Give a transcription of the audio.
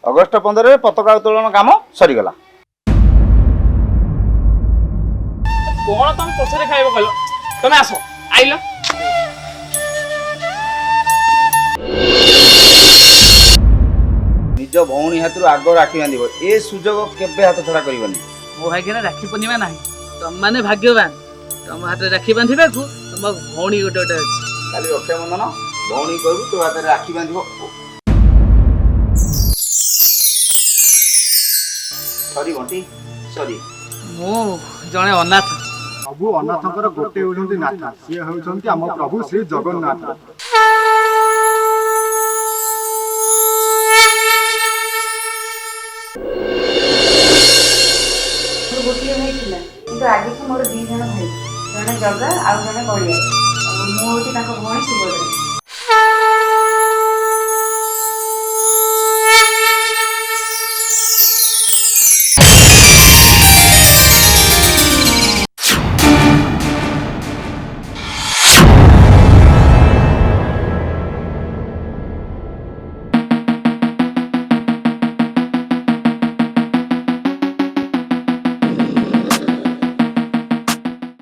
August 15 ପତାକା ଉତ୍ତୋଳନ କାମ ସରିଗଲା। କଣ ତମେ ପଛରେ ଖାଇବ କହିଲ? ତମେ ଆସ ଆଇଲ। ନିଜ ଭଉଣୀ ହାତରୁ ଆଗ ରାକ୍ଷୀ ବାନ୍ଧିବ, ଏ ସୁଯୋଗ କେବେ ହାତ ଛଡା କରିବନି। ମୋ ଭାଗ୍ୟରେ ରାକ୍ଷୀ ପୂର୍ଣ୍ଣିମା ନାହିଁ। ତମମାନେ ଭାଗ୍ୟବାନ, ତମ ହାତରେ ରାକ୍ଷୀ ବାନ୍ଧିବାକୁ ତମ ଭଉଣୀ ଗୋଟେ ଗୋଟେ ଅଛି। କାଲି ରକ୍ଷାବନ୍ଧନ, ଭଉଣୀ କହିବୁ ତୋ ହାତରେ ରାକ୍ଷୀ ବାନ୍ଧିବ। ସରି ବଣ୍ଟି ସରି। ମୁଁ ଜଣେ ଅନାଥ। ସବୁ ଅନାଥଙ୍କର ଗୋଟେ ହେଉଛନ୍ତି ନାଥ, ସିଏ ହେଉଛନ୍ତି ଆମ ପ୍ରଭୁ ଶ୍ରୀ ଜଗନ୍ନାଥ। ଗୋଟିଏ ଭାଇ ଥିଲା, କିନ୍ତୁ ଆଜିକୁ ମୋର 2 ଜଣ ଭାଇ, ଜଣେ ଜଗା ଆଉ ଜଣେ ବଳିଆ। ମୁଁ ହେଉଛି ତାଙ୍କ ଭଉଣୀ ସୁଭଦ୍ରା।